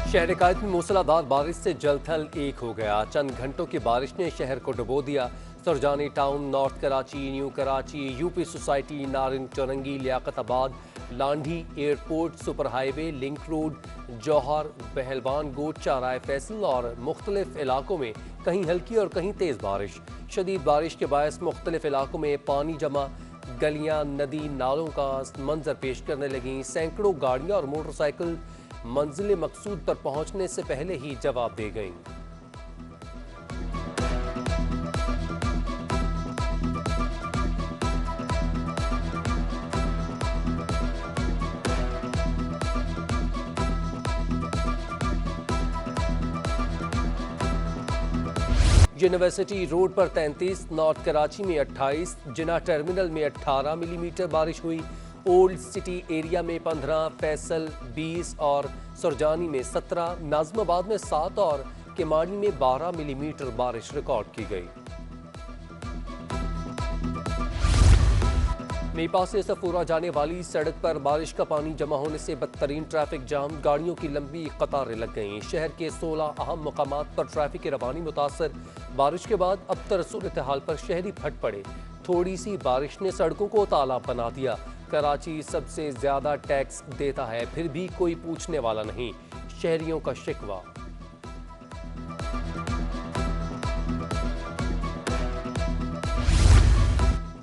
शहर कायद में मूसलाधार बारिश से जल थल एक हो गया। चंद घंटों की बारिश ने शहर को डुबो दिया। Surjani town, north Karachi, new Karachi, UP society, नारिन Chowrangi, Liaquatabad, Landhi, airport, super highway, link road, Jauhar, Pehlwan Goth, चाराय Faisal और मुख्तलिफ इलाकों में कहीं हल्की और कहीं तेज बारिश। शदीद बारिश के बायस मुख्तलिफ इलाकों में पानी जमा, गलियां, नदी, नालों का मंजर पेश करने लगी। सैकड़ों गाड़ियां और मोटरसाइकिल मंजिल मकसूद पर पहुंचने से पहले ही जवाब दे गईं। यूनिवर्सिटी रोड पर 33, नॉर्थ कराची में 28, जिना टर्मिनल में 18 मिलीमीटर बारिश हुई। ओल्ड सिटी एरिया में 15, फैसल 20 और सुरजानी में 17, नाज़िमाबाद में 7 और केमाड़ी में 12 मिलीमीटर बारिश रिकॉर्ड की गई। मीपा से सफूरा जाने वाली सड़क पर बारिश का पानी जमा होने से बदतरीन ट्रैफिक जाम, गाड़ियों की लंबी कतारें लग गईं। शहर के 16 अहम मकामात पर ट्रैफिक की रवानी मुतासर। बारिश के बाद अबतर सूरत हाल पर शहरी फट पड़े। थोड़ी सी बारिश ने सड़कों को तालाब बना दिया। कराची सबसे ज्यादा टैक्स देता है, फिर भी कोई पूछने वाला नहीं, शहरियों का शिकवा।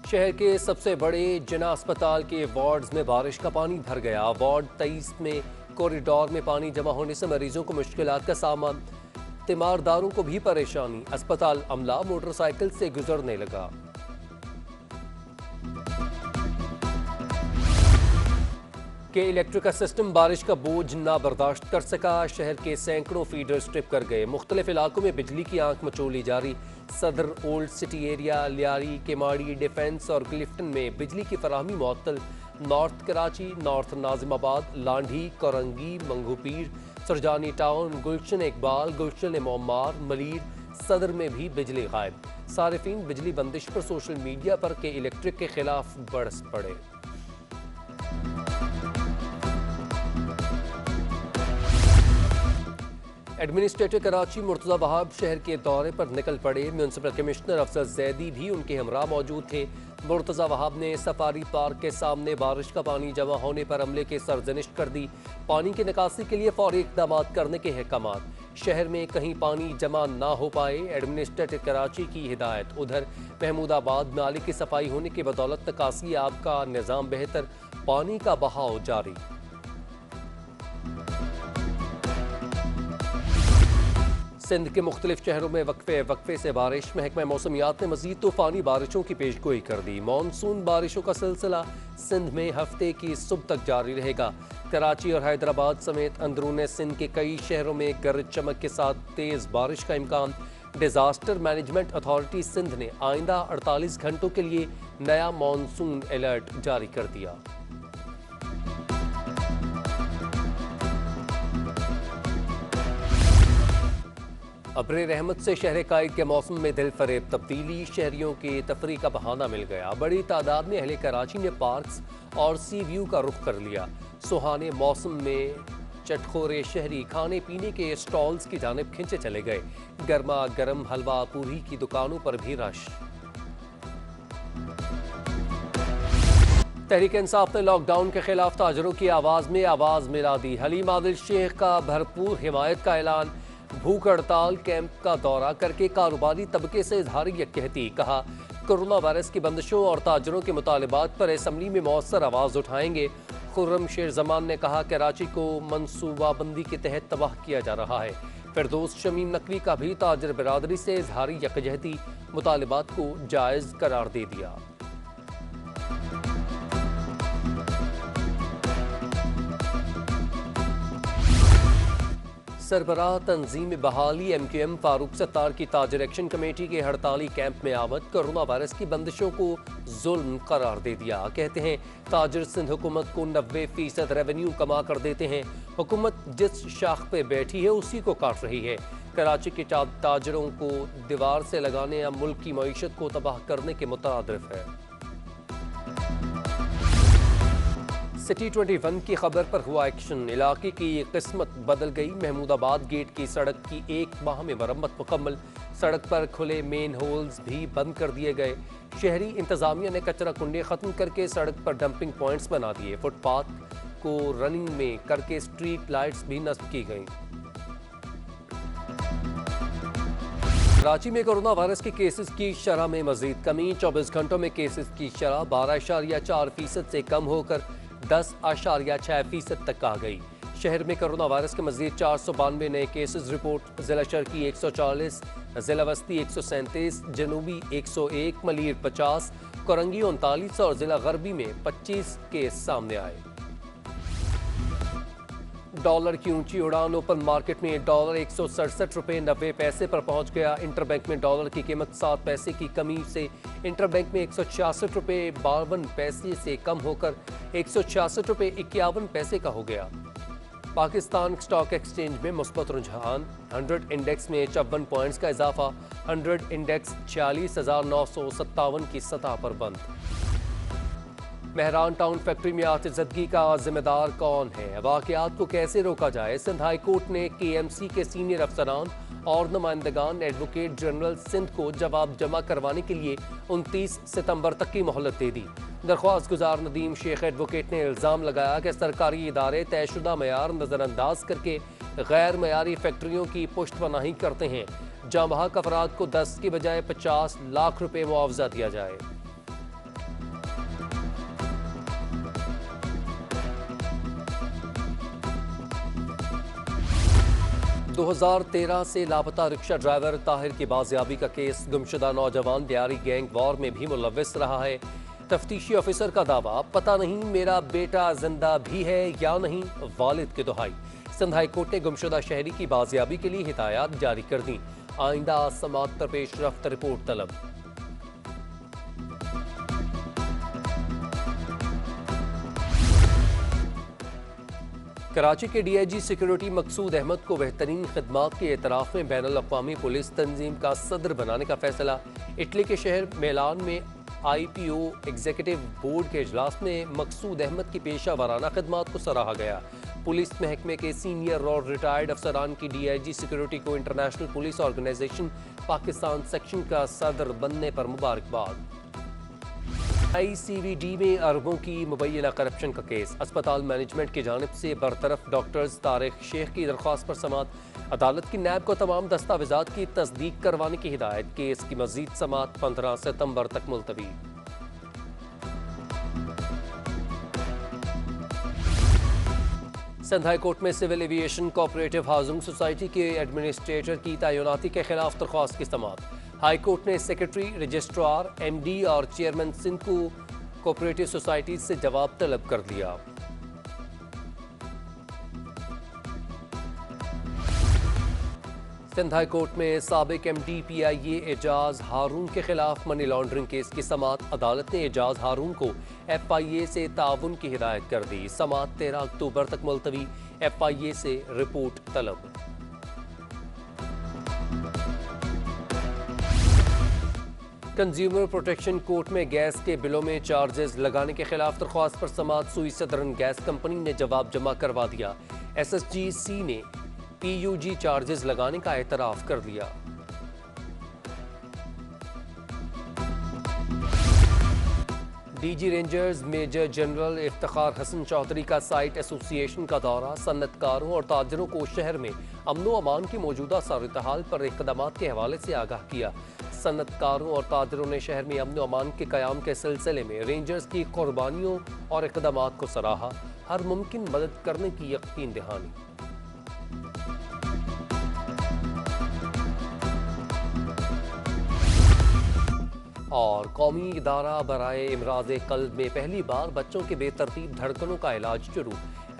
शहर के सबसे बड़े जिना अस्पताल के वार्ड्स में बारिश का पानी भर गया। वार्ड 23 में कॉरिडोर में पानी जमा होने से मरीजों को मुश्किलात का सामना, तीमारदारों को भी परेशानी। अस्पताल अमला मोटरसाइकिल से गुजरने लगा। के इलेक्ट्रिक सिस्टम बारिश का बोझ ना बर्दाश्त कर सका। शहर के सैकड़ों फीडर स्ट्रिप कर गए। मुख्तलिफ इलाकों में बिजली की आंख मचोली जारी। Saddar, old city area, Lyari, Kemari, defence और क्लिफ्टन में बिजली की फराहमी मुअत्तल। North Karachi, north Nazimabad, Landhi, Korangi, Manghopir, Surjani town, Gulshan Iqbal, Gulshan Maymar, Malir, Saddar में भी बिजली गायब। सारिफीन बिजली बंदिश पर सोशल मीडिया पर के इलेक्ट्रिक के खिलाफ बरस पड़े। एडमिनिस्ट्रेटर कराची मुर्तज़ा वहाब शहर के दौरे पर निकल पड़े। म्यूनसिपल कमिश्नर अफजल जैदी भी उनके हमरा मौजूद थे। मुर्तज़ा वहाब ने सफारी पार्क के सामने बारिश का पानी जमा होने पर अमले की सरजनिश कर दी। पानी की निकासी के लिए फौरी इक़दाम करने के अहकामात। शहर में कहीं पानी जमा ना हो पाए, एडमिनिस्ट्रेटर कराची की हिदायत। उधर महमूदाबाद नाले की सफाई होने की बदौलत निकासी आब का निज़ाम बेहतर, पानी का बहाव जारी। सिंध के मुख्तलिफ शहरों में वक्फे से बारिश। महकमा मौसमियात ने मजीद तूफानी बारिशों की पेशगोई कर दी। मानसून बारिशों का सिलसिला सिंध में हफ्ते की सुबह तक जारी रहेगा। कराची और हैदराबाद समेत अंदरून सिंध के कई शहरों में गरज चमक के साथ तेज बारिश का इम्कान। डिजास्टर मैनेजमेंट अथॉरिटी सिंध ने आइंदा 48 घंटों के लिए नया मानसून अलर्ट जारी कर दिया। अब्रे रहमत से शहर कायद के मौसम में दिल फरेब तब्दीली। शहरियों के तफरी का बहाना मिल गया। बड़ी तादाद में अहले कराची ने पार्क्स और सी व्यू का रुख कर लिया। सुहाने मौसम में चटखोरे शहरी खाने पीने के स्टॉल्स की जानिब खिंचे चले गए। गर्मा गर्म हलवा पूरी की दुकानों पर भी रश। तहरीक इंसाफ ने लॉकडाउन के खिलाफ ताजरों की आवाज में आवाज मिला दी। हलीम आदिल शेख का भरपूर हिमायत का ऐलान। भूख हड़ताल कैंप का दौरा करके कारोबारी तबके से इजहार यकजहती। कहा, कोरोना वायरस की बंदिशों और ताजरों के मुतालिबात पर असम्बली में मौसर आवाज उठाएंगे। खुर्रम शेर जमान ने कहा, कराची को मनसूबाबंदी के तहत तबाह किया जा रहा है। फिरदौस शमीम नकवी का भी ताजर बिरादरी से इजहार यकजहती, मुतालिबात को जायज करार दे दिया। सरबराह तंजीम बहाली MQM फारूक सत्तार की ताजर एक्शन कमेटी के हड़ताली कैंप में आमद। कोरोना वायरस की बंदिशों को जुल्म करार दे दिया। कहते हैं, ताजर सिंध हुकूमत को 90% रेवेन्यू कमा कर देते हैं। हुकूमत जिस शाख पे बैठी है उसी को काट रही है। कराची के ताजरों को दीवार से लगाने या मुल्क की मईशत को तबाह करने के मुतरादिफ है। सिटी 21 की खबर पर हुआ एक्शन। इलाके की किस्मत बदल गई। महमूद आबाद गेट की सड़क की एक माह में मरम्मत मुकम्मल। सड़क पर खुले मेन होल्स भी बंद कर दिए गए। शहरी इंतजामिया ने कचरा कुंडे खत्म करके सड़क पर डंपिंग पॉइंट्स बना दिए। फुटपाथ को रनिंग में करके स्ट्रीट लाइट्स भी नस्ब की गईं। कराची में कोरोना वायरस के केसेस की शरह में मजीद कमी। 24 घंटों में केसेस की शरह 12.4% से कम होकर 10.6% तक आ गई। शहर में कोरोना वायरस के मजीद 492 नए केसेस रिपोर्ट। जिला शर्की 140, जिला वस्ती 137, जनूबी 101, मलीर 50, कोरंगी 39 और जिला गरबी में 25 केस सामने आए। डॉलर की ऊंची उड़ान। ओपन मार्केट में डॉलर 167 रुपये 90 पैसे पर पहुंच गया। इंटरबैंक में डॉलर की कीमत 7 पैसे की कमी से इंटरबैंक में 166 रुपये 52 पैसे से कम होकर 166 रुपये 51 पैसे का हो गया। पाकिस्तान स्टॉक एक्सचेंज में मुस्बत रुझान। 100 इंडेक्स में 54 पॉइंट्स का इजाफा। 100 इंडेक्स 46,957 की सतह पर बंद। महरान टाउन फैक्ट्री में आतिशदगी का जिम्मेदार कौन है? वाकयात को कैसे रोका जाए? सिंध हाई कोर्ट ने KMC के सीनियर अफसरान और नुमाइंदगान एडवोकेट जनरल सिंध को जवाब जमा करवाने के लिए 29 सितंबर तक की मोहलत दे दी। दरख्वास्त गुजार नदीम शेख एडवोकेट ने इल्ज़ाम लगाया कि सरकारी इदारे तयशुदा मयार नज़रअंदाज करके गैर मयारी फैक्ट्रियों की पुष्टपनाही करते हैं। जहाँ बहक अफराद को 10 की बजाय 50 लाख रुपये मुआवजा दिया जाए। 2013 से लापता रिक्शा ड्राइवर ताहिर की बाजियाबी का केस। गुमशुदा नौजवान दियारी गैंग वॉर में भी मुलव्विस रहा है। तफ्तीशी ऑफिसर का दावा, पता नहीं मेरा बेटा जिंदा भी है या नहीं, वालिद की दुहाई। सिंध हाई कोर्ट ने गुमशुदा शहरी की बाजियाबी के लिए हिदायत जारी कर दी। आइंदा समाअत पर पेशरफ्त रिपोर्ट तलब। कराची के DIG सिक्योरिटी मकसूद अहमद को बेहतरीन खिदमात के एतराफ़ में बैनुल अक़वामी पुलिस तंजीम का सदर बनाने का फैसला। इटली के शहर मेलान में IPO एग्जीक्यूटिव बोर्ड के इजलास में मकसूद अहमद की पेशा वाराना खिदमात को सराहा गया। पुलिस महकमे के सीनियर और रिटायर्ड अफसरान की DIG सिक्योरिटी को international police organization Pakistan section का सदर बनने पर मुबारकबाद। ICVD में अरबों की मुबैना करप्शन का केस। अस्पताल मैनेजमेंट की जानिब से बरतरफ डॉक्टर्स तारिक शेख की दरख्वास्त पर समाअत। अदालत की नैब को तमाम दस्तावेजात की तस्दीक करवाने की हिदायत। केस की मजीद समाअत 15 सितंबर तक मुलतवी। सिंध हाई कोर्ट में civil aviation cooperative housing society के एडमिनिस्ट्रेटर की तैनाती के खिलाफ दरख्वास्त की समाअत। हाई कोर्ट ने सेक्रेटरी, रजिस्ट्रार, MD और चेयरमैन सिंध को कोऑपरेटिव सोसाइटी से जवाब तलब कर दिया। सिंध हाई कोर्ट में साबिक MD PIA एजाज हारून के खिलाफ मनी लॉन्ड्रिंग केस की समाअत। अदालत ने एजाज हारून को FIA से ताउन की हिदायत कर दी। समाअत 13 अक्टूबर तक मुलतवी। FIA से रिपोर्ट तलब। कंज्यूमर प्रोटेक्शन कोर्ट में गैस के बिलों में चार्जेस लगाने के खिलाफ दरख्वास्त पर समाअत। सुई सदरन गैस कंपनी ने जवाब जमा करवा दिया। SSGC ने PUG चार्जेस लगाने का एतराफ कर दिया। DG rangers major general Iftikhar Hasan Chaudhry का साइट एसोसिएशन का दौरा। सन्नतकारों और ताजरों को शहर में अमन व अमान की मौजूदा सूरत-ए-हाल पर इक़दामात के हवाले से आगाह किया। सन्नतकारों और ताजरों ने शहर में अमन व अमान के क़याम के सिलसिले में रेंजर्स की कुर्बानियों और इक़दामात को सराहा। हर मुमकिन मदद करने की यकीन दहानी। और कौमी इदारा बराए इमराज़ क़ल्ब में पहली बार बच्चों के बेतरतीब धड़कनों का इलाज शुरू।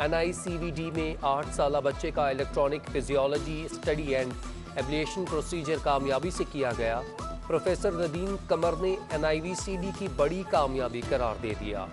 NICVD में 8 साला बच्चे का electronic physiology study and ablation procedure कामयाबी से किया गया। प्रोफेसर नदीम कमर ने NIVCD की बड़ी कामयाबी करार दे दिया।